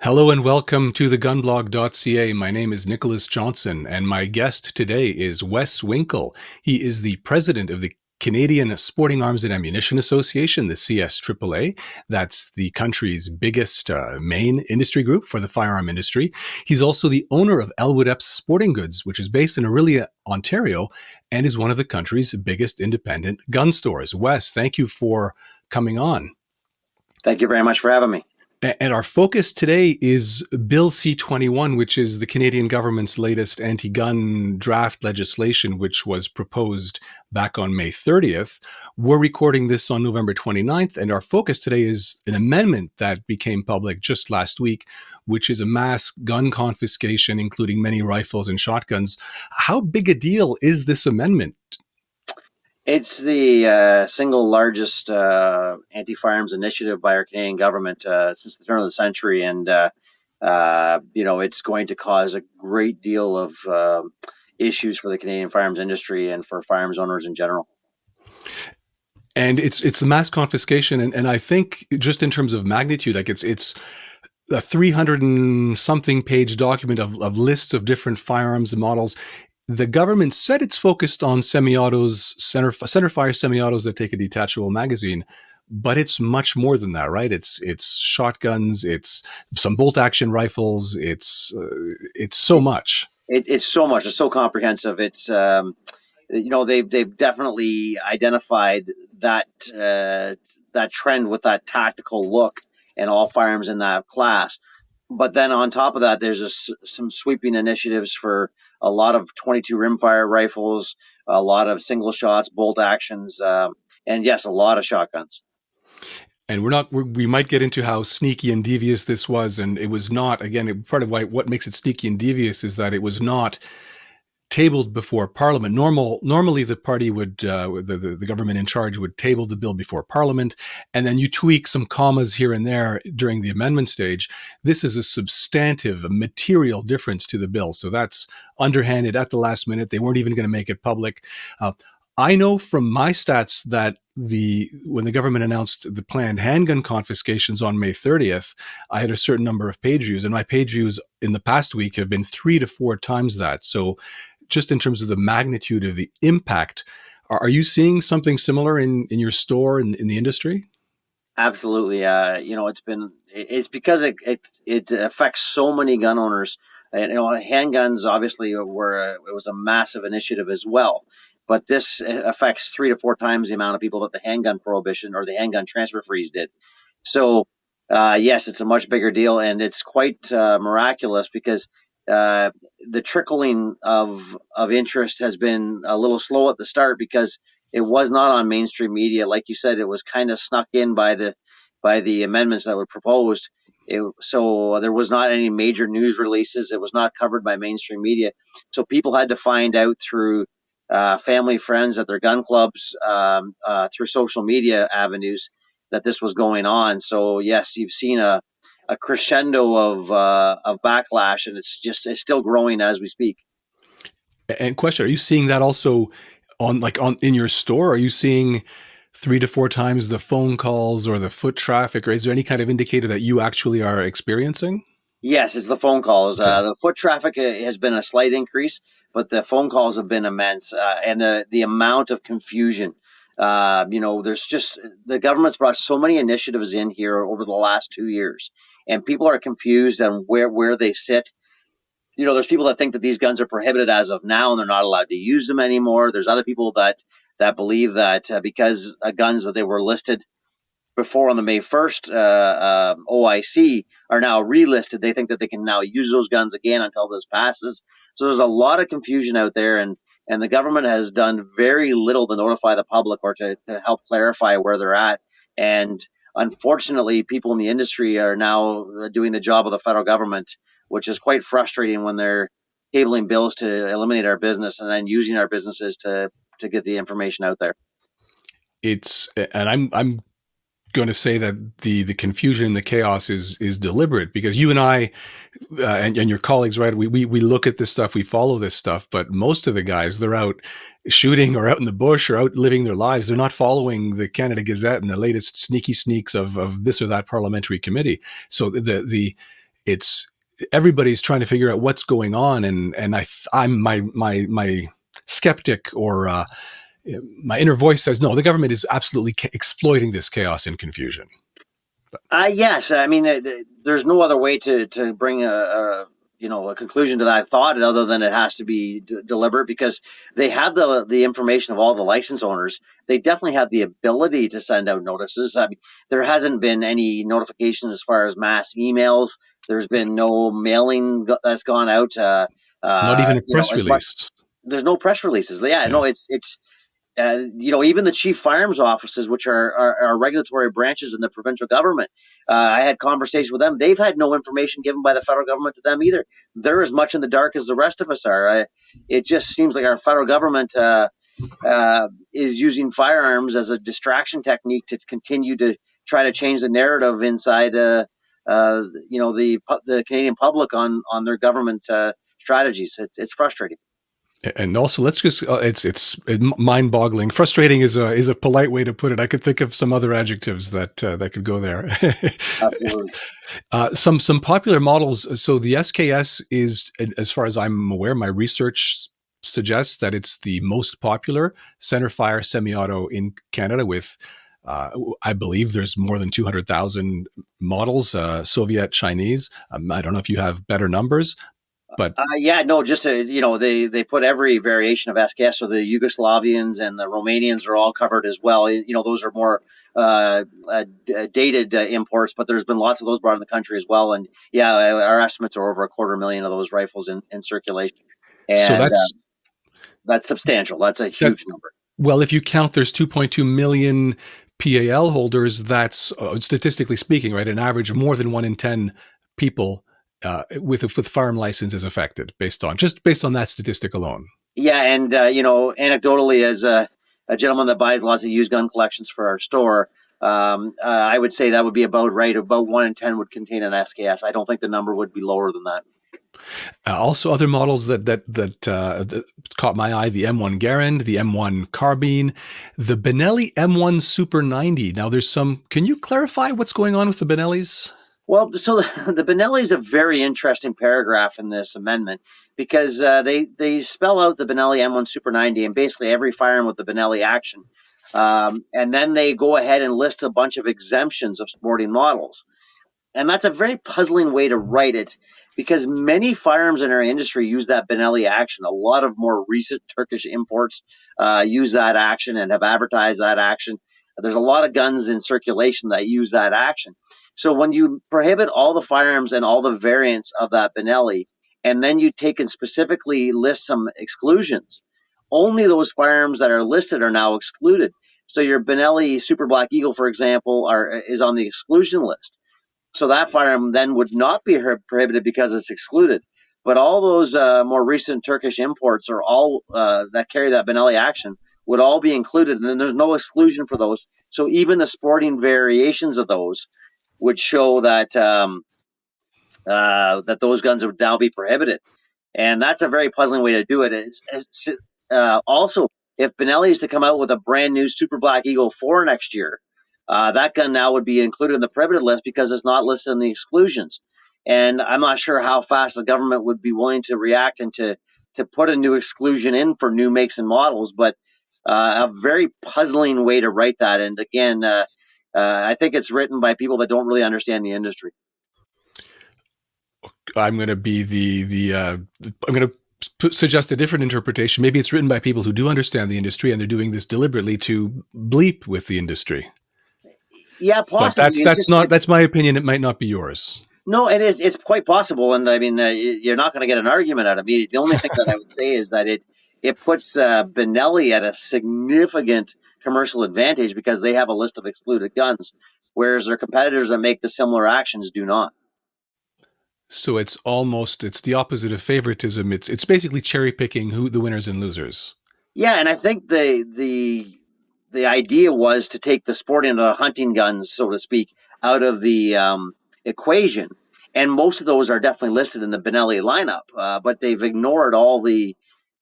Hello and welcome to TheGunBlog.ca. My name is Nicholas Johnson, and my guest today is Wes Winkel. He is the president of the Canadian Sporting Arms and Ammunition Association, the CSAAA. That's the country's biggest main industry group for the firearm industry. He's also the owner of Elwood Epps Sporting Goods, which is based in Orillia, Ontario, and is one of the country's biggest independent gun stores. Wes, thank you for coming on. Thank you very much for having me. And our focus today is Bill C-21, which is the Canadian government's latest anti-gun draft legislation, which was proposed back on May 30th. We're recording this on November 29th, and our focus today is an amendment that became public just last week, which is a mass gun confiscation, including many rifles and shotguns. How big a deal is this amendment? It's the single largest anti-firearms initiative by our Canadian government since the turn of the century, and it's going to cause a great deal of issues for the Canadian firearms industry and for firearms owners in general. And it's the mass confiscation, and I think just in terms of magnitude, like it's a 300 and something page document of lists of different firearms and models. The government said it's focused on semi-autos, center-fire semi-autos that take a detachable magazine, but it's much more than that, right? It's shotguns, it's some bolt-action rifles, it's so much. It's so much. It's so comprehensive. They've definitely identified that that trend with that tactical look and all firearms in that class. But then on top of that, there's some sweeping initiatives for a lot of 22 rimfire rifles, a lot of single shots, bolt actions, and yes, a lot of shotguns. And we might get into how sneaky and devious this was. And it was not, again, part of what makes it sneaky and devious is that it was not tabled before Parliament. Normally, the party would, the government in charge would table the bill before Parliament, and then you tweak some commas here and there during the amendment stage. This is a substantive, a material difference to the bill. So that's underhanded at the last minute. They weren't even going to make it public. I know from my stats that when the government announced the planned handgun confiscations on May 30th, I had a certain number of page views, and my page views in the past week have been 3 to 4 times that. So just in terms of the magnitude of the impact, are you seeing something similar in your store in the industry? Absolutely. It's because it affects so many gun owners. And handguns obviously it was a massive initiative as well. But this affects 3 to 4 times the amount of people that the handgun prohibition or the handgun transfer freeze did. So yes, it's a much bigger deal, and it's quite miraculous because uh, the trickling of interest has been a little slow at the start because it was not on mainstream media. Like you said, it was kind of snuck in by the amendments that were proposed. So there was not any major news releases. It was not covered by mainstream media. So people had to find out through family, friends at their gun clubs, through social media avenues that this was going on. So yes, you've seen a crescendo of backlash, and it's still growing as we speak. And question, are you seeing that also on in your store? Are you seeing 3 to 4 times the phone calls or the foot traffic, or is there any kind of indicator that you actually are experiencing? Yes, it's the phone calls. Okay. The foot traffic has been a slight increase, but the phone calls have been immense, and the amount of confusion. There's just the government's brought so many initiatives in here over the last 2 years, and people are confused on where they sit. There's people that think that these guns are prohibited as of now, and they're not allowed to use them anymore. There's other people that believe that because guns that they were listed before on the May 1st OIC are now relisted. They think that they can now use those guns again until this passes. So there's a lot of confusion out there, and the government has done very little to notify the public or to help clarify where they're at. And unfortunately, people in the industry are now doing the job of the federal government, which is quite frustrating when they're cabling bills to eliminate our business and then using our businesses to get the information out there. And I'm going to say that the confusion and the chaos is deliberate, because you and I and your colleagues, right? We look at this stuff, we follow this stuff, but most of the guys, they're out shooting or out in the bush or out living their lives. They're not following the Canada Gazette and the latest sneaky sneaks of this or that parliamentary committee. So the it's everybody's trying to figure out what's going on, and I'm my skeptic or my inner voice says no, the government is absolutely exploiting this chaos and confusion. Yes, I mean, there's no other way to bring a conclusion to that thought other than it has to be deliberate because they have the information of all the license owners. They definitely have the ability to send out notices. I mean, there hasn't been any notification as far as mass emails. There's been no mailing that's gone out. Not even a press As much. release. There's no press releases. Yeah, Yeah. no, it's even the chief firearms offices, which are regulatory branches in the provincial government, I had conversations with them. They've had no information given by the federal government to them either. They're as much in the dark as the rest of us are. It just seems like our federal government is using firearms as a distraction technique to continue to try to change the narrative inside, the Canadian public on their government strategies. It's frustrating. And also, let's just it's mind-boggling. Frustrating is a polite way to put it. I could think of some other adjectives that could go there. Absolutely. Some popular models. So the SKS is, as far as I'm aware, my research suggests that it's the most popular centerfire semi-auto in Canada. With I believe there's more than 200,000 models, Soviet, Chinese. I don't know if you have better numbers, but Yeah, no, just to, they put every variation of SKS, so the Yugoslavians and the Romanians are all covered as well. Those are more dated imports, but there's been lots of those brought in the country as well. And yeah, our estimates are over 250,000 of those rifles in circulation, so and that's substantial. That's a that's huge number. well, if you count there's 2.2 million PAL holders, that's statistically speaking, right? An average of more than 1 in 10 people with farm license is affected based on that statistic alone. Yeah, and anecdotally, as a gentleman that buys lots of used gun collections for our store, I would say that would be about right. About 1 in 10 would contain an SKS. I don't think the number would be lower than that. Also, other models that caught my eye: the M1 Garand, the M1 Carbine, the Benelli M1 Super 90. Now, there's some. Can you clarify what's going on with the Benellis? Well, so the Benelli is a very interesting paragraph in this amendment because they spell out the Benelli M1 Super 90 and basically every firearm with the Benelli action, and then they go ahead and list a bunch of exemptions of sporting models. And that's a very puzzling way to write it because many firearms in our industry use that Benelli action. A lot of more recent Turkish imports use that action and have advertised that action. There's a lot of guns in circulation that use that action. So when you prohibit all the firearms and all the variants of that Benelli, and then you take and specifically list some exclusions, only those firearms that are listed are now excluded. So your Benelli Super Black Eagle, for example, is on the exclusion list. So that firearm then would not be prohibited because it's excluded. But all those more recent Turkish imports are all that carry that Benelli action would all be included, and then there's no exclusion for those. So even the sporting variations of those would show that those guns would now be prohibited, and that's a very puzzling way to do it. Also, if Benelli is to come out with a brand new Super Black Eagle 4 next year, that gun now would be included in the prohibited list because it's not listed in the exclusions. And I'm not sure how fast the government would be willing to react and to put a new exclusion in for new makes and models, but a very puzzling way to write that. And again, I think it's written by people that don't really understand the industry. I'm going to be I'm going to suggest a different interpretation. Maybe it's written by people who do understand the industry and they're doing this deliberately to bleep with the industry. Yeah, But possibly. that's my opinion. It might not be yours. No, it is. It's quite possible, and I mean, you're not going to get an argument out of me. The only thing that I would say is that it puts Benelli at a significant commercial advantage because they have a list of excluded guns, whereas their competitors that make the similar actions do not. So it's the opposite of favoritism. It's basically cherry picking who the winners and losers. Yeah, and I think the idea was to take the sporting and the hunting guns, so to speak, out of the equation. And most of those are definitely listed in the Benelli lineup, but they've ignored all the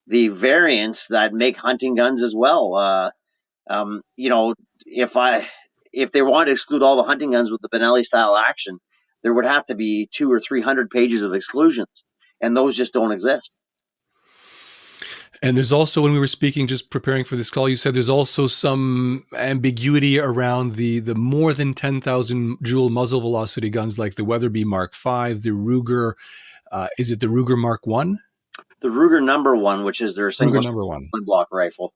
variants that make hunting guns as well. Um, you know, if I if they want to exclude all the hunting guns with the Benelli style action, there would have to be 200 or 300 pages of exclusions, and those just don't exist. And there's also, when we were speaking, just preparing for this call, you said there's also some ambiguity around the more than 10,000 joule muzzle velocity guns like the Weatherby Mark V, the Ruger. Is it the Ruger Mark One? The Ruger number one, which is their Ruger single number one. block rifle.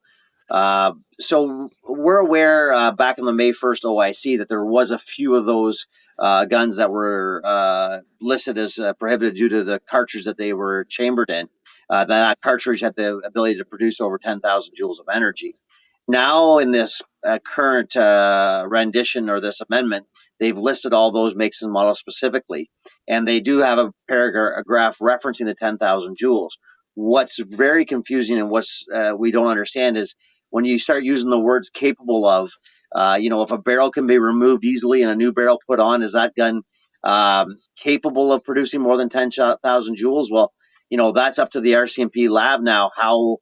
So we're aware back in the May 1st OIC that there was a few of those guns that were listed as prohibited due to the cartridge that they were chambered in. That cartridge had the ability to produce over 10,000 joules of energy. Now, in this current rendition or this amendment, they've listed all those makes and models specifically, and they do have a paragraph referencing the 10,000 joules. What's very confusing and what's we don't understand is when you start using the words capable of, if a barrel can be removed easily and a new barrel put on, is that gun capable of producing more than 10,000 joules? Well, that's up to the RCMP lab now, how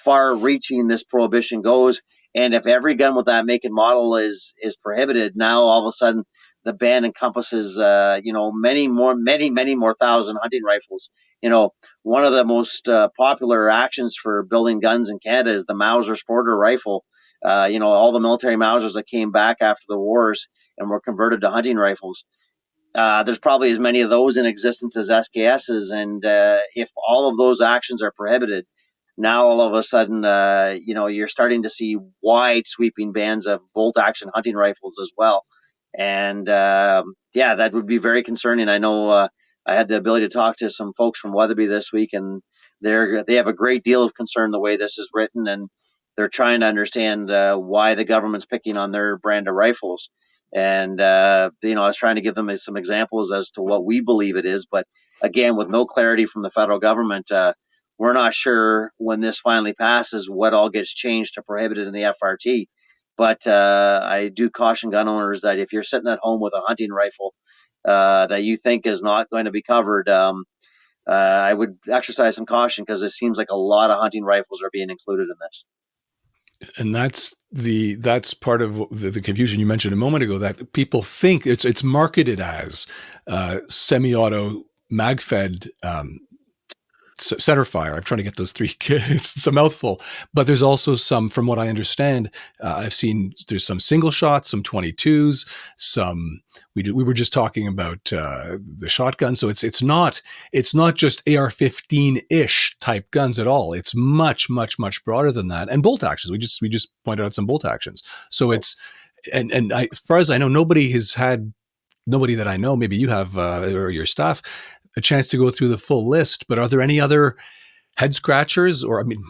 far reaching this prohibition goes. And if every gun with that make and model is prohibited, now all of a sudden the ban encompasses, many more thousand hunting rifles. One of the most popular actions for building guns in Canada is the Mauser Sporter rifle. All the military Mausers that came back after the wars and were converted to hunting rifles. There's probably as many of those in existence as SKSs, and if all of those actions are prohibited, now all of a sudden, you're starting to see wide sweeping bans of bolt action hunting rifles as well. And that would be very concerning. I know I had the ability to talk to some folks from Weatherby this week, and they have a great deal of concern the way this is written, and they're trying to understand why the government's picking on their brand of rifles. And I was trying to give them some examples as to what we believe it is, but again, with no clarity from the federal government, we're not sure when this finally passes what all gets changed to prohibit it in the FRT. But I do caution gun owners that if you're sitting at home with a hunting rifle that you think is not going to be covered, I would exercise some caution, because it seems like a lot of hunting rifles are being included in this. And that's part of the confusion you mentioned a moment ago, that people think it's marketed as semi-auto mag-fed centerfire. I'm trying to get those three. It's a mouthful, but there's also some, from what I understand, I've seen there's some single shots, some 22s, some. We were just talking about the shotgun, so it's not just AR-15 ish type guns at all. It's much broader than that, and bolt actions. We just pointed out some bolt actions. So it's as far as I know, nobody that I know, maybe you have or your staff, a chance to go through the full list. But are there any other head scratchers? Or I mean,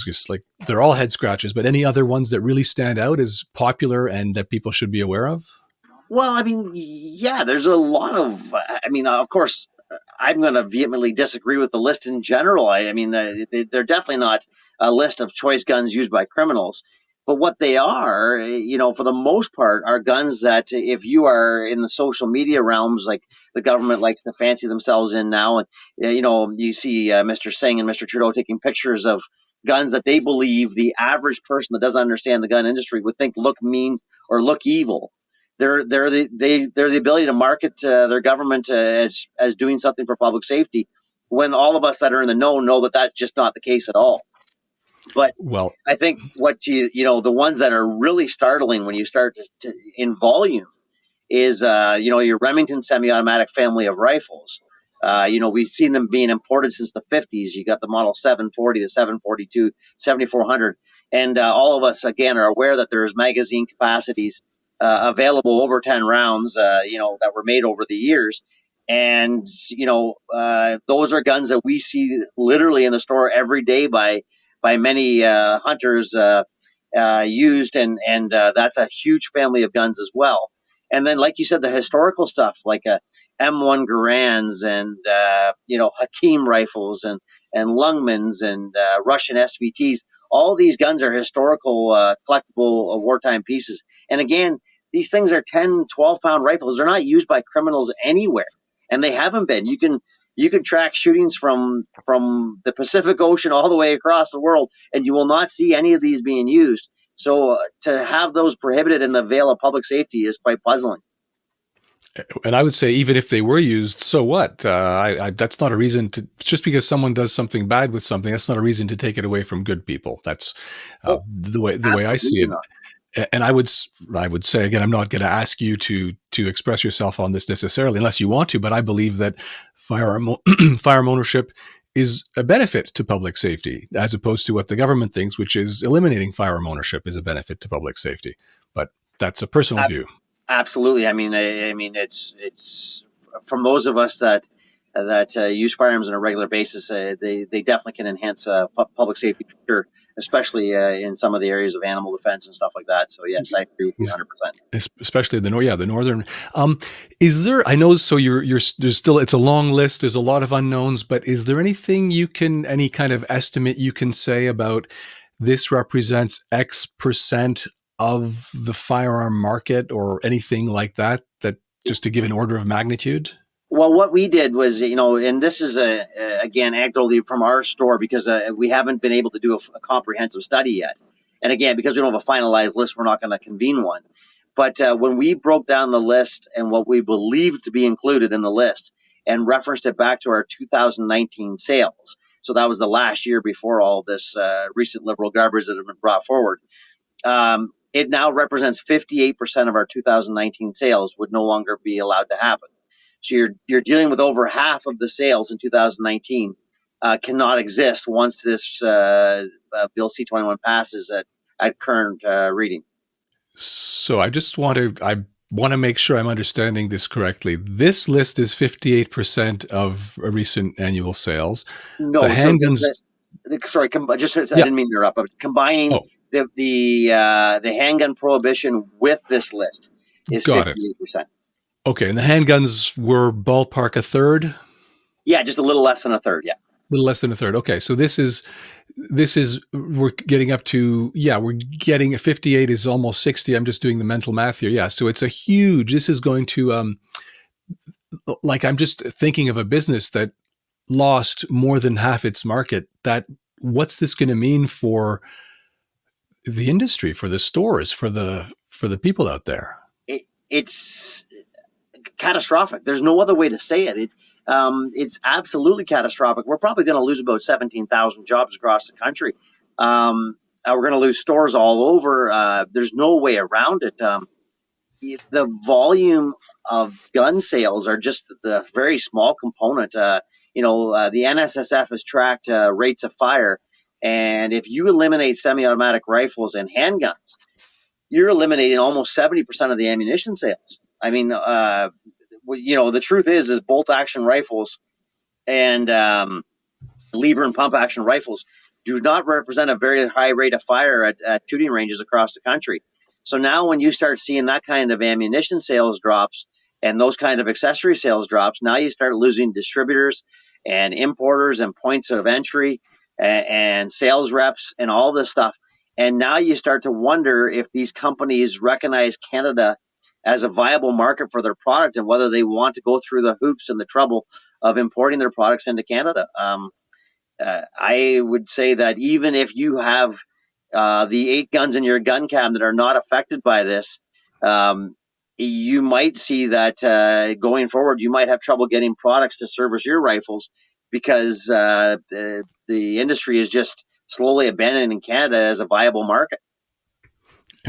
just like they're all head scratchers, but any other ones that really stand out as popular and that people should be aware of? Well, I mean, yeah, there's a lot of. I mean, of course, I'm going to vehemently disagree with the list in general. I mean, they're definitely not a list of choice guns used by criminals. But what they are, for the most part, are guns that if you are in the social media realms, like the government likes to fancy themselves in now, and you see Mr. Singh and Mr. Trudeau taking pictures of guns that they believe the average person that doesn't understand the gun industry would think look mean or look evil. They're the ability to market their government as doing something for public safety, when all of us that are in the know that that's just not the case at all. But Well, I think what the ones that are really startling when you start in volume is your Remington semi-automatic family of rifles. We've seen them being imported since the 50s. You got the Model 740, the 742, 7400, and all of us again are aware that there's magazine capacities available over 10 rounds, that were made over the years. And, those are guns that we see literally in the store every day by many hunters used. And that's a huge family of guns as well. And then, like you said, the historical stuff like M1 Garands and, Hakim rifles and Lungmans and Russian SVTs. All these guns are historical, collectible wartime pieces. And again, these things are 10, 12-pound rifles. They're not used by criminals anywhere, and they haven't been. You can track shootings from the Pacific Ocean all the way across the world, and you will not see any of these being used. So to have those prohibited in the veil of public safety is quite puzzling. And I would say, even if they were used, so what? That's not a reason to, just because someone does something bad with something, that's not a reason to take it away from good people. That's Oh, the way I see absolutely it. not. And I would say again, I'm not going to ask you to express yourself on this necessarily, unless you want to. But I believe that firearm firearm ownership is a benefit to public safety, as opposed to what the government thinks, which is eliminating firearm ownership is a benefit to public safety. But that's a personal view. Absolutely. I mean, it's from those of us that use firearms on a regular basis. They definitely can enhance public safety for sure, especially in some of the areas of animal defense and stuff like that. So yes, I agree with you 100%. Especially the northern. Um, is there? I know. So you're there's still, it's a long list. There's a lot of unknowns, but is there anything you can, any kind of estimate you can say about this represents X percent of the firearm market, or anything like that? That, just to give an order of magnitude. Well, what we did was, and this is again anecdotally from our store because we haven't been able to do a comprehensive study yet. And again, because we don't have a finalized list, we're not going to convene one. But when we broke down the list and what we believed to be included in the list and referenced it back to our 2019 sales, so that was the last year before all this recent liberal garbage that have been brought forward. It now represents 58% of our 2019 sales would no longer be allowed to happen. So you're dealing with over half of the sales in 2019 cannot exist once this Bill C-21 passes at current reading. So I want to make sure I'm understanding this correctly. This list is 58% of recent annual sales. The No, so handguns. sorry, just I Yeah. didn't mean to interrupt, but combining Oh, the handgun prohibition with this list is got it. 58%. Okay, and the handguns were ballpark a third, a Yeah, just a little less than a third. Yeah. little less than a third. Okay, so this is we're getting up to, yeah, we're getting 58 is almost 60. I'm just doing the mental math here. Yeah, so it's a huge. This is going to, like, I'm just thinking of a business that lost more than half its market. That, what's this going to mean for the industry, for the stores, for the people out there? It's catastrophic. There's no other way to say it. It's absolutely catastrophic. We're probably going to lose about 17,000 jobs across the country. We're going to lose stores all over. There's no way around it. The volume of gun sales are just the very small component. The NSSF has tracked rates of fire, and if you eliminate semi-automatic rifles and handguns, you're eliminating almost 70% of the ammunition sales. I mean, the truth is bolt action rifles and lever and pump action rifles do not represent a very high rate of fire at shooting ranges across the country. So now when you start seeing that kind of ammunition sales drops and those kind of accessory sales drops, now you start losing distributors and importers and points of entry and sales reps and all this stuff. And now you start to wonder if these companies recognize Canada as a viable market for their product and whether they want to go through the hoops and the trouble of importing their products into Canada. I would say that even if you have the 8 guns in your gun cabinet are not affected by this, you might see that going forward, you might have trouble getting products to service your rifles because the industry is just slowly abandoning Canada as a viable market.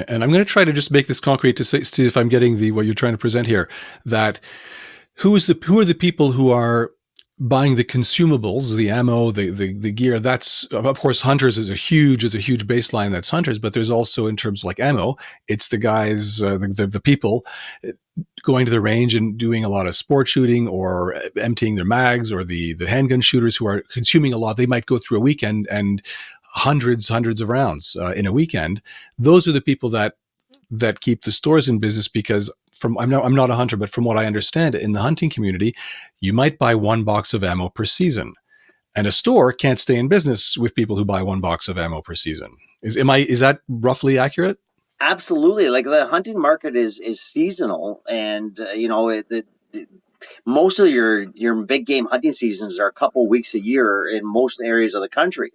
And I'm going to try to just make this concrete to see if I'm getting what you're trying to present here. That, who are the people who are buying the consumables, the ammo, the gear? That's, of course, hunters is a huge baseline. That's hunters, but there's also, in terms of like ammo, it's the guys, the people going to the range and doing a lot of sport shooting or emptying their mags, or the handgun shooters who are consuming a lot. They might go through a weekend and hundreds of rounds in a weekend. Those are the people that keep the stores in business, because I'm not a hunter, but from what I understand, in the hunting community, you might buy one box of ammo per season, and a store can't stay in business with people who buy one box of ammo per season. Is that roughly accurate? Absolutely, like the hunting market is seasonal, and most of your big game hunting seasons are a couple weeks a year in most areas of the country.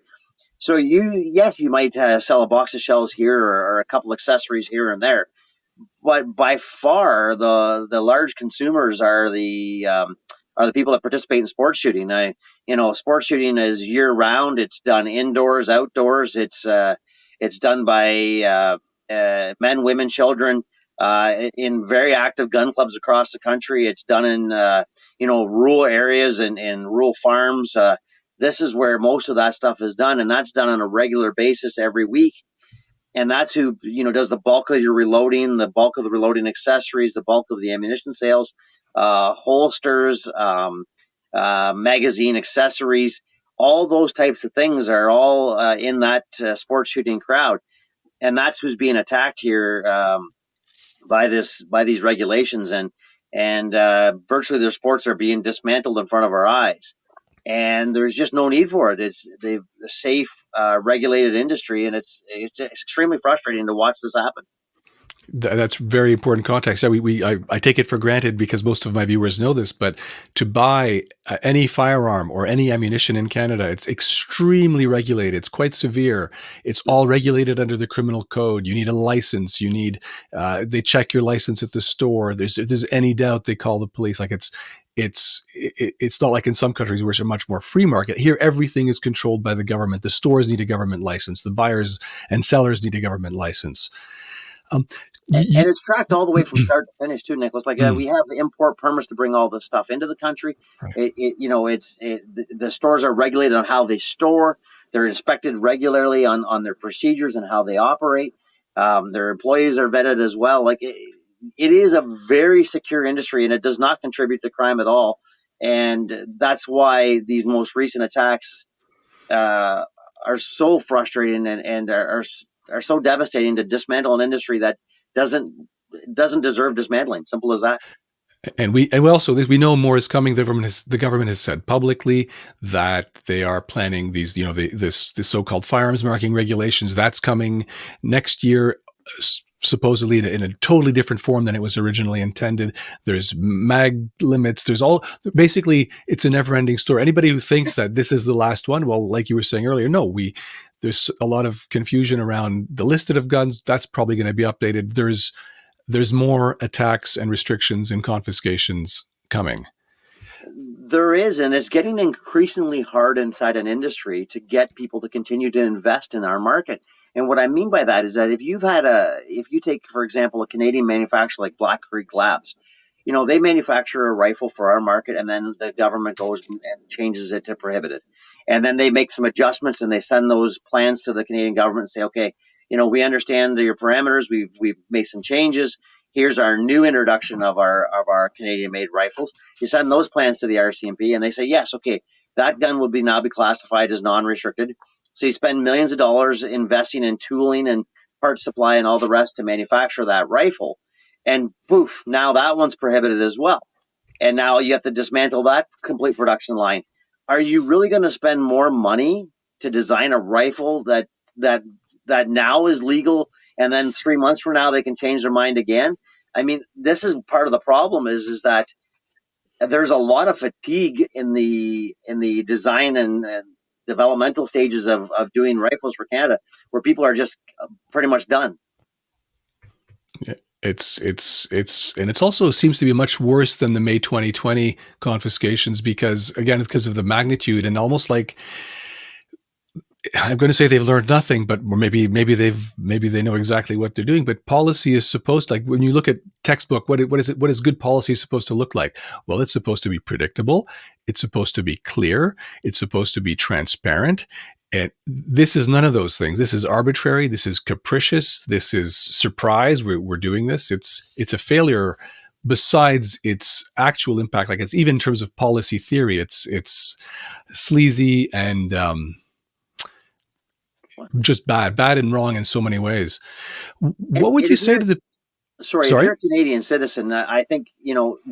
So you might sell a box of shells here or a couple accessories here and there, but by far the large consumers are the people that participate in sports shooting. Sports shooting is year round. It's done indoors, outdoors. It's done by men, women, children. In very active gun clubs across the country. It's done in rural areas and rural farms. This is where most of that stuff is done, and that's done on a regular basis every week. And that's who does the bulk of your reloading, the bulk of the reloading accessories, the bulk of the ammunition sales, holsters, magazine accessories. All those types of things are all in that sports shooting crowd, and that's who's being attacked here by these regulations, and virtually their sports are being dismantled in front of our eyes. And there's just no need for it. It's a safe, regulated industry, and it's extremely frustrating to watch this happen. That's very important context. I take it for granted because most of my viewers know this, but to buy any firearm or any ammunition in Canada, it's extremely regulated. It's quite severe. It's all regulated under the criminal code. You need a license. They check your license at the store. If there's any doubt, they call the police. Like it's not like in some countries where it's a much more free market. Here, everything is controlled by the government. The stores need a government license. The buyers and sellers need a government license. Um, And you, it's tracked all the way from start to finish too, Nicholas. Like mm, we have the import permits to bring all this stuff into the country. right. The stores are regulated on how they store. They're inspected regularly on their procedures and how they operate. Their employees are vetted as well. It is a very secure industry, and it does not contribute to crime at all. And that's why these most recent attacks uh, are so frustrating and are so devastating to dismantle an industry that doesn't doesn't deserve dismantling. Simple as that. And we also we know more is coming. The government has said publicly that they are planning these, this so-called firearms marking regulations. That's coming next year, supposedly in a totally different form than it was originally intended. There's mag limits. Basically, it's a never-ending story. Anybody who thinks that this is the last one, well, like you were saying earlier, no, there's a lot of confusion around the listed of guns. That's probably going to be updated. There's more attacks and restrictions and confiscations coming. There is, and it's getting increasingly hard inside an industry to get people to continue to invest in our market. And what I mean by that is that if you take, for example, a Canadian manufacturer like Black Creek Labs, they manufacture a rifle for our market, and then the government goes and changes it to prohibit it. And then they make some adjustments and they send those plans to the Canadian government and say, okay, we understand your parameters. We've made some changes. Here's our new introduction of our Canadian made rifles. You send those plans to the RCMP and they say, yes, okay, that gun will now be classified as non-restricted. So you spend millions of dollars investing in tooling and parts supply and all the rest to manufacture that rifle. And poof, now that one's prohibited as well. And now you have to dismantle that complete production line. Are you really going to spend more money to design a rifle that that now is legal, and then 3 months from now they can change their mind again? I mean, this is part of the problem is that there's a lot of fatigue in the design and developmental stages of doing rifles for Canada, where people are just pretty much done. And it's also seems to be much worse than the May 2020 confiscations because of the magnitude, and almost like, I'm going to say they've learned nothing, but maybe they know exactly what they're doing. But policy is supposed to, like, when you look at textbook, what is good policy supposed to look like? Well, it's supposed to be predictable. It's supposed to be clear. It's supposed to be transparent. And this is none of those things. This is arbitrary. This is capricious. This is surprise. We're doing this. It's a failure. Besides its actual impact, like, it's even in terms of policy theory, it's sleazy and just bad and wrong in so many ways. And, What would and you if say you're to the? sorry, if Sorry. you're a Canadian citizen, I think,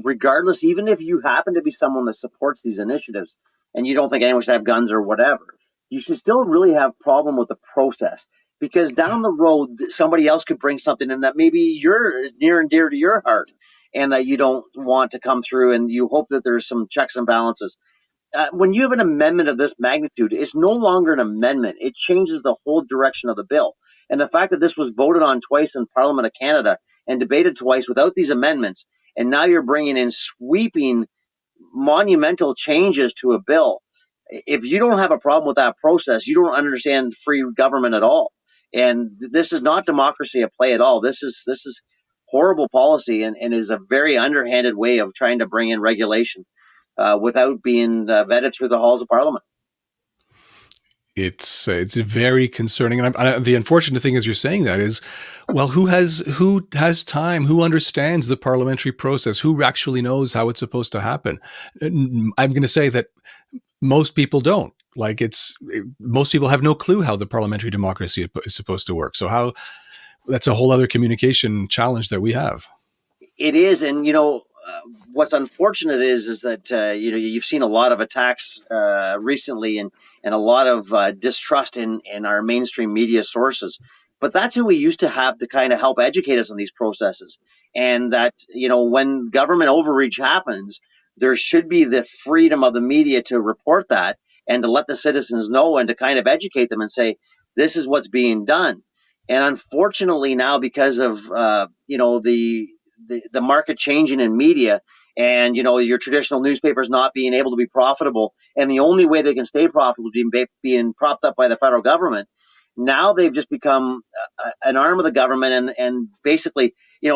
regardless, even if you happen to be someone that supports these initiatives and you don't think anyone should have guns or whatever, you should still really have a problem with the process, because down the road somebody else could bring something in that maybe is near and dear to your heart, and that you don't want to come through, and you hope that there's some checks and balances. When you have an amendment of this magnitude, it's no longer an amendment. It changes the whole direction of the bill. And the fact that this was voted on twice in Parliament of Canada and debated twice without these amendments, and now you're bringing in sweeping, monumental changes to a bill. If you don't have a problem with that process, you don't understand free government at all. And this is not democracy at play at all. This is horrible policy, and is a very underhanded way of trying to bring in regulation without being vetted through the halls of parliament. It's very concerning, and the unfortunate thing is you're saying that is, well, who has time, who understands the parliamentary process, who actually knows how it's supposed to happen? I'm going to say that most people don't. Like most people have no clue how the parliamentary democracy is supposed to work. So how that's a whole other communication challenge that we have. It is, and what's unfortunate is that you've seen a lot of attacks recently, and a lot of distrust in our mainstream media sources. But that's who we used to have to kind of help educate us on these processes, and that when government overreach happens, there should be the freedom of the media to report that and to let the citizens know and to kind of educate them and say this is what's being done. And unfortunately now, because of the market changing in media, and your traditional newspapers not being able to be profitable, and the only way they can stay profitable is being propped up by the federal government. Now they've just become an arm of the government, and basically,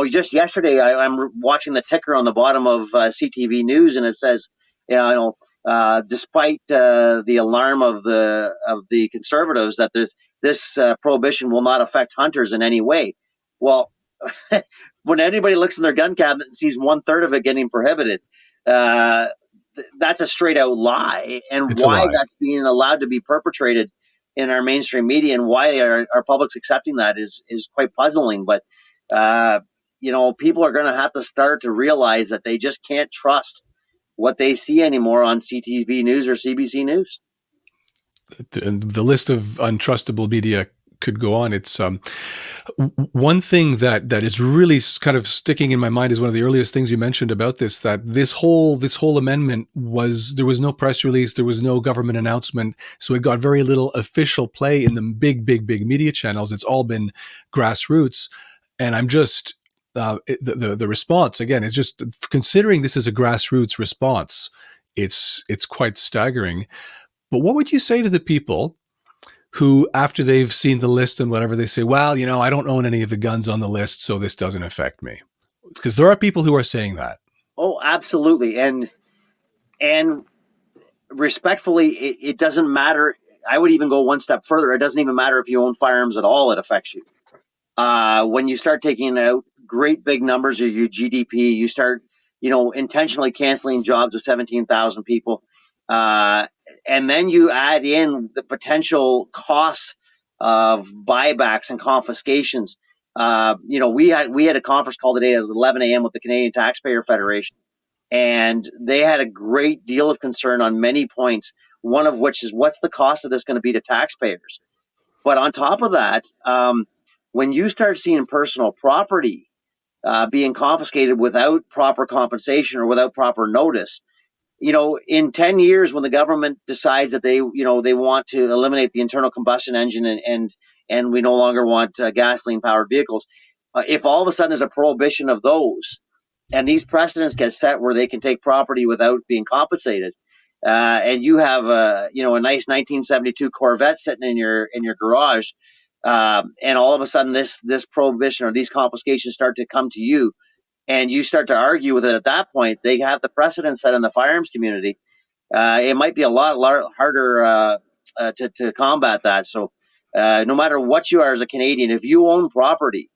just yesterday I'm watching the ticker on the bottom of CTV News, and it says, despite the alarm of the conservatives that this prohibition will not affect hunters in any way. Well, when anybody looks in their gun cabinet and sees 1/3 of it getting prohibited, uh, that's a straight out lie. And It's a why lie. that's being allowed to be perpetrated in our mainstream media, and why our public's accepting that is quite puzzling. But uh, people are going to have to start to realize that they just can't trust what they see anymore on CTV News or CBC News. And the list of untrustable media could go on. It's one thing that is really kind of sticking in my mind is one of the earliest things you mentioned about this, that this whole amendment there was no press release, there was no government announcement, so it got very little official play in the big media channels. It's all been grassroots, and I'm just the response again is just considering this is a grassroots response. It's quite staggering. But what would you say to the people who, after they've seen the list and whatever, they say, well, I don't own any of the guns on the list, so this doesn't affect me? Because there are people who are saying that. Oh, absolutely, and respectfully, it doesn't matter. I would even go one step further. It doesn't even matter if you own firearms at all; it affects you. When you start taking out great big numbers of your GDP, you start, intentionally canceling jobs of 17,000 people. And then you add in the potential costs of buybacks and confiscations. We had a conference call today at 11 a.m. with the Canadian Taxpayer Federation, and they had a great deal of concern on many points. One of which is, what's the cost of this going to be to taxpayers? But on top of that, when you start seeing personal property being confiscated without proper compensation or without proper notice, in 10 years, when the government decides that they want to eliminate the internal combustion engine, and we no longer want gasoline powered vehicles, if all of a sudden there's a prohibition of those, and these precedents get set where they can take property without being compensated, and you have a nice 1972 Corvette sitting in your garage, and all of a sudden this prohibition or these confiscations start to come to you, and you start to argue with it, at that point they have the precedent set in the firearms community. It might be a lot harder to combat that. So no matter what you are as a Canadian, if you own property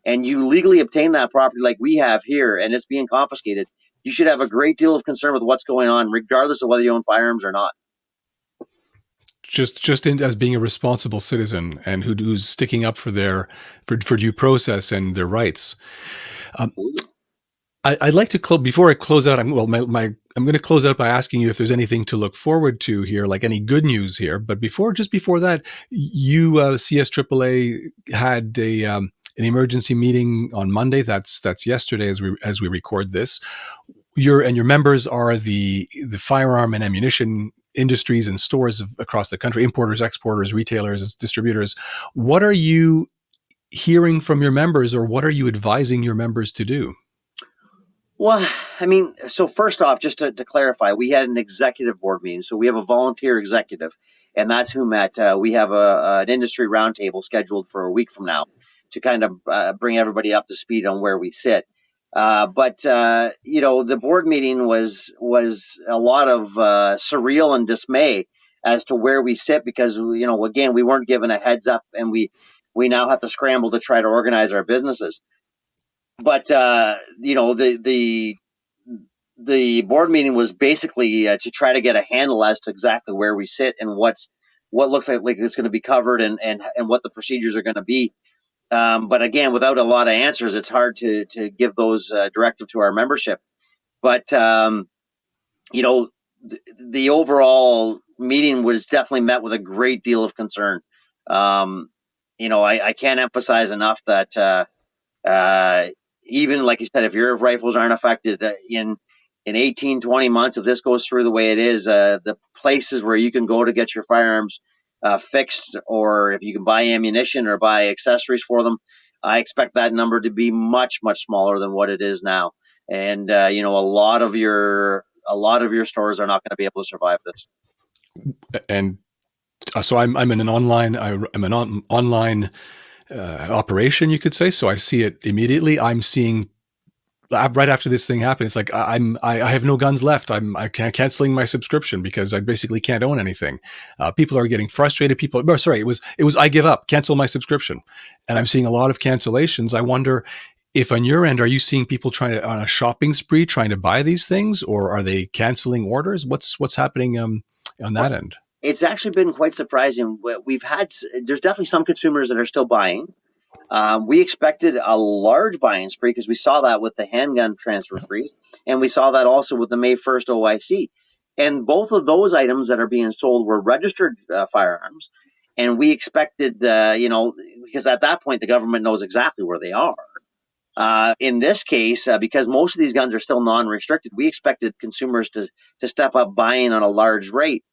and you legally obtain that property like we have here, and it's being confiscated, you should have a great deal of concern with what's going on, regardless of whether you own firearms or not. As being a responsible citizen and who's sticking up for due process and their rights. Um, I'd like to close before I close out. I'm going to close out by asking you if there's anything to look forward to here, like any good news here. But before that, you CSAAA had an emergency meeting on Monday. That's yesterday as we record this. Your members are the firearm and ammunition industries and stores across the country, importers, exporters, retailers, distributors. What are you hearing from your members, or what are you advising your members to do? Well, I mean, so first off, just to clarify, we had an executive board meeting. So we have a volunteer executive, and that's who met. We have an industry roundtable scheduled for a week from now to kind of bring everybody up to speed on where we sit. But the board meeting was a lot of surreal and dismay as to where we sit because again we weren't given a heads up, and we now have to scramble to try to organize our businesses. But the board meeting was basically to try to get a handle as to exactly where we sit and what looks like it's going to be covered, and what the procedures are going to be. But again, without a lot of answers, it's hard to give those directive to our membership. But you know, the overall meeting was definitely met with a great deal of concern. I can't emphasize enough that uh, even like you said, if your rifles aren't affected in 18, 20 months, if this goes through the way it is, the places where you can go to get your firearms fixed, or if you can buy ammunition or buy accessories for them, I expect that number to be much, much smaller than what it is now. And a lot of your stores are not going to be able to survive this. And so I'm in an online I'm an online operation, you could say. So I see it immediately. I'm seeing right after this thing happened. It's like I have no guns left. I canceling my subscription because I basically can't own anything. People are getting frustrated. It was I give up, cancel my subscription, and I'm seeing a lot of cancellations. I wonder if on your end, are you seeing people trying to on a shopping spree trying to buy these things, or are they canceling orders? What's happening on Well, that end? it's actually been quite surprising. There's definitely some consumers that are still buying. We expected a large buying spree because we saw that with the handgun transfer free, and we saw that also with the May 1st OIC. And both of those items that are being sold were registered firearms. And we expected, because at that point the government knows exactly where they are. In this case, because most of these guns are still non-restricted, we expected consumers to step up buying on a large rate,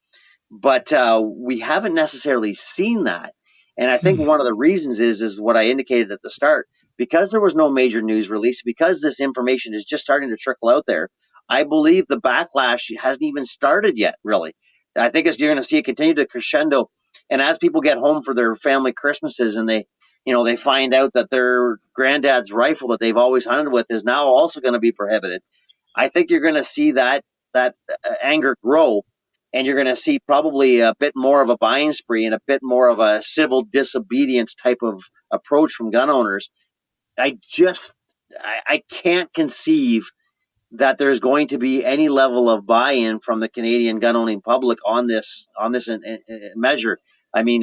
but we haven't necessarily seen that. And I think Hmm. one of the reasons is what I indicated at the start. Because there was no major news release, because this information is just starting to trickle out there, I believe the backlash hasn't even started yet, really. I think you're going to see it continue to crescendo. And as people get home for their family Christmases, and they find out that their granddad's rifle that they've always hunted with is now also going to be prohibited, I think you're going to see that anger grow, and you're going to see probably a bit more of a buying spree and a bit more of a civil disobedience type of approach from gun owners. I just I can't conceive that there's going to be any level of buy-in from the Canadian gun owning public on this measure. I mean,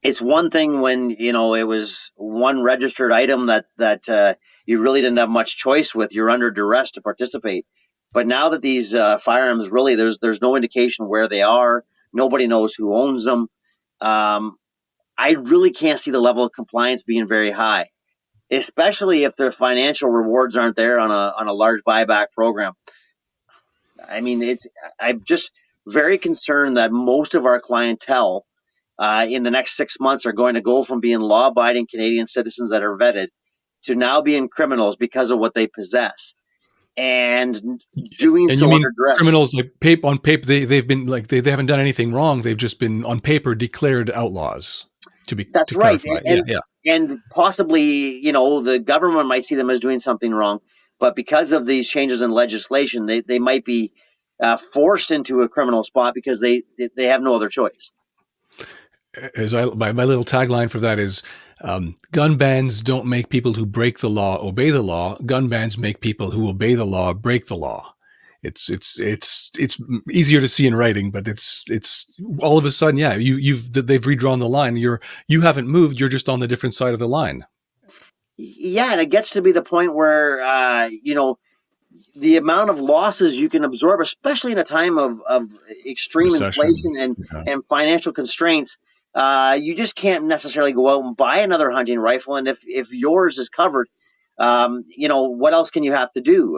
it's one thing when it was one registered item that you really didn't have much choice with. You're under duress to participate. But now that these firearms, really, there's no indication where they are. Nobody knows who owns them. Um, I really can't see the level of compliance being very high, especially if their financial rewards aren't there on a large buyback program. I mean, I'm just very concerned that most of our clientele in the next 6 months are going to go from being law-abiding Canadian citizens that are vetted to now being criminals because of what they possess, and doing And you so mean under duress. criminals like on paper they've been like they haven't done anything wrong. They've just been on paper declared outlaws. That's To right, clarify, yeah, and yeah. and possibly the government might see them as doing something wrong, but because of these changes in legislation, they might be forced into a criminal spot because they have no other choice. As my little tagline for that is, gun bans don't make people who break the law obey the law. Gun bans make people who obey the law break the law. It's easier to see in writing, but it's all of a sudden, yeah, they've redrawn the line. You haven't moved. You're just on the different side of the line. Yeah, and it gets to be the point where the amount of losses you can absorb, especially in a time of extreme Recession. inflation and, Yeah. and financial constraints, you just can't necessarily go out and buy another hunting rifle. And if yours is covered, what else can you have to do?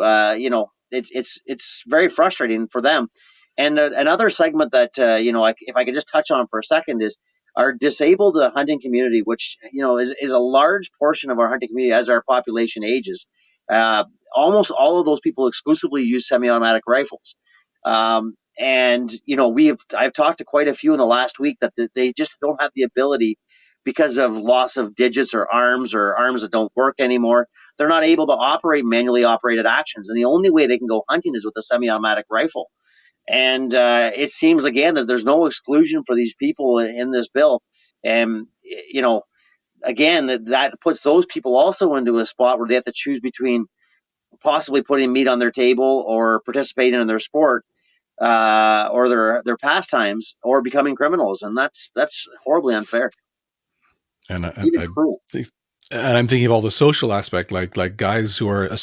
It's very frustrating for them. And another segment that if I could just touch on for a second is our disabled hunting community, which is a large portion of our hunting community as our population ages. Uh, Almost all of those people exclusively use semi-automatic rifles. And I've talked to quite a few in the last week that they just don't have the ability because of loss of digits or arms that don't work anymore. They're not able to operate manually operated actions, and the only way they can go hunting is with a semi-automatic rifle. And it seems again that there's no exclusion for these people in this bill, and again that puts those people also into a spot where they have to choose between possibly putting meat on their table or participating in their sport or their pastimes or becoming criminals, and that's horribly unfair, And even cruel. and I'm thinking of all the social aspect, like guys who are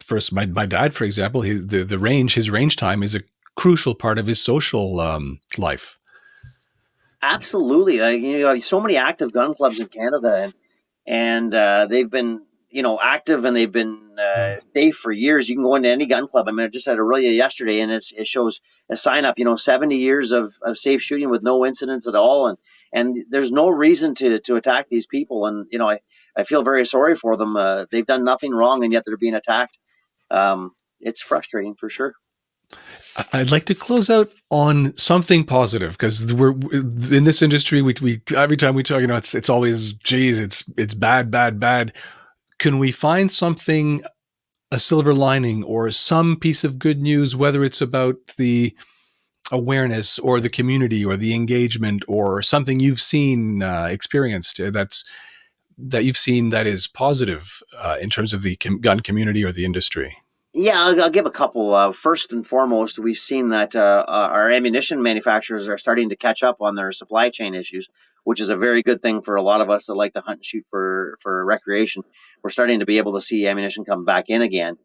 first. My dad, for example, his range time is a crucial part of his social life. Absolutely, so many active gun clubs in Canada, and they've been active, and they've been safe for years. You can go into any gun club. I mean, I just had Aurelia yesterday, and it shows a sign up, 70 years of safe shooting with no incidents at all, and there's no reason to attack these people. And I feel very sorry for them. They've done nothing wrong, and yet they're being attacked. It's frustrating for sure. I'd like to close out on something positive, because we're in this industry. We every time we talk, it's always, geez, it's bad, bad, bad. Can we find something, a silver lining, or some piece of good news, whether it's about the awareness or the community or the engagement or something you've seen, experienced, that you've seen that is positive in terms of the gun community or the industry? Yeah, I'll give a couple. First and foremost, we've seen that our ammunition manufacturers are starting to catch up on their supply chain issues, which is a very good thing for a lot of us that like to hunt and shoot for recreation. We're starting to be able to see ammunition come back in again.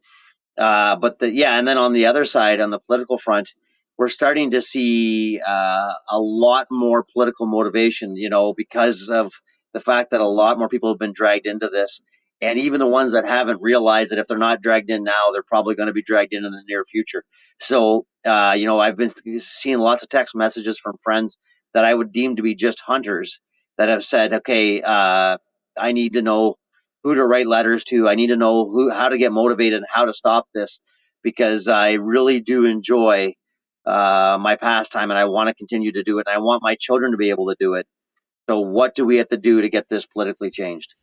And then on the other side, on the political front, we're starting to see a lot more political motivation, because of the fact that a lot more people have been dragged into this. And even the ones that haven't realized that if they're not dragged in now, they're probably going to be dragged in the near future. So, I've been seeing lots of text messages from friends that I would deem to be just hunters that have said, okay, I need to know who to write letters to. I need to know how to get motivated and how to stop this, because I really do enjoy my pastime, and I want to continue to do it. And I want my children to be able to do it. So what do we have to do to get this politically changed?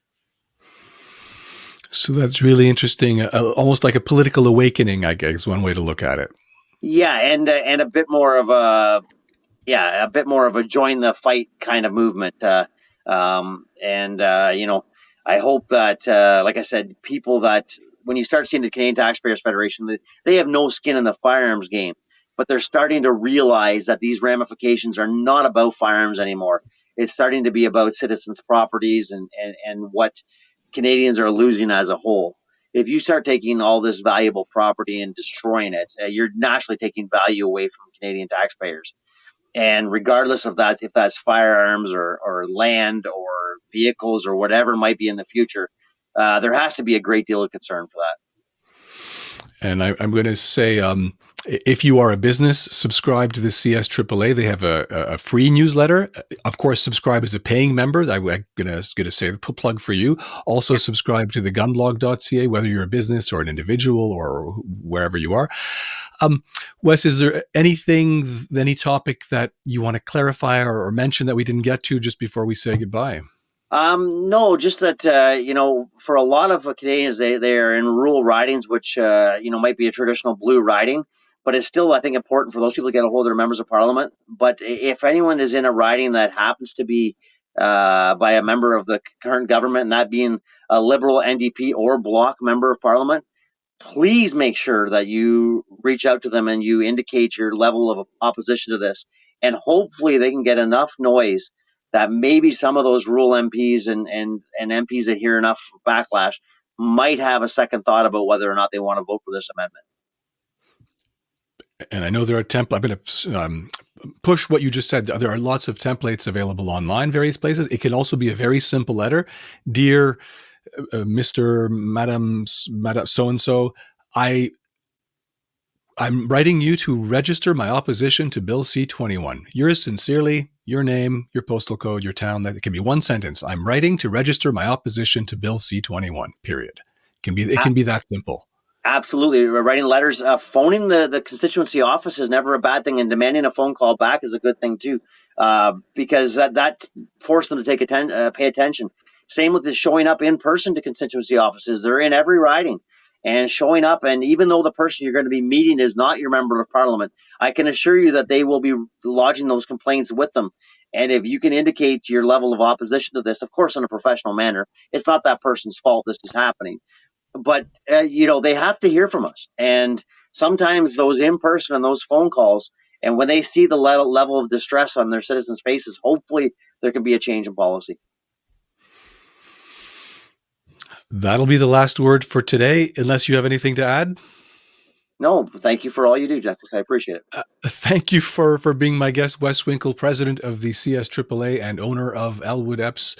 So that's really interesting. Almost like a political awakening, I guess, one way to look at it. Yeah, and a bit more of a join the fight kind of movement. I hope that, like I said, people that when you start seeing the Canadian Taxpayers Federation, they have no skin in the firearms game, but they're starting to realize that these ramifications are not about firearms anymore. It's starting to be about citizens' properties and what Canadians are losing as a whole. If you start taking all this valuable property and destroying it, you're naturally taking value away from Canadian taxpayers. And regardless of that, if that's firearms or land or vehicles or whatever might be in the future, there has to be a great deal of concern for that. And I'm going to say, if you are a business, subscribe to the CSAAA. They have a free newsletter. Of course, subscribe as a paying member. I'm going to say the plug for you. Also, subscribe to TheGunBlog.ca, whether you're a business or an individual or wherever you are. Wes, is there any topic that you want to clarify or mention that we didn't get to just before we say goodbye? No, just that for a lot of Canadians, they are in rural ridings, which might be a traditional blue riding, but it's still, I think, important for those people to get a hold of their members of parliament. But if anyone is in a riding that happens to be by a member of the current government, and that being a Liberal, NDP, or Bloc member of parliament, please make sure that you reach out to them and you indicate your level of opposition to this. And hopefully they can get enough noise that maybe some of those rural MPs and MPs that hear enough backlash might have a second thought about whether or not they want to vote for this amendment. And I know there are templates. I'm going to push what you just said. There are lots of templates available online, various places. It can also be a very simple letter. Dear Mr. Madam so-and-so, I I'm writing you to register my opposition to Bill C-21. Yours sincerely, your name, your postal code, your town. That can be one sentence. I'm writing to register my opposition to Bill C-21. Period. It can be that simple. Absolutely. Writing letters, phoning the constituency office is never a bad thing, and demanding a phone call back is a good thing too, because that forced them to pay attention. Same with the showing up in person to constituency offices. They're in every riding, and showing up. And even though the person you're going to be meeting is not your member of parliament, I can assure you that they will be lodging those complaints with them. And if you can indicate your level of opposition to this, of course, in a professional manner, it's not that person's fault this is happening, but they have to hear from us, and sometimes those in person and those phone calls, and when they see the level of distress on their citizens' faces, hopefully there can be a change in policy. That'll be the last word for today, unless you have anything to add. No, thank you for all you do, Justice. I appreciate it. Thank you for being my guest, Wes Winkel, president of the CSAAA and owner of Elwood Epps.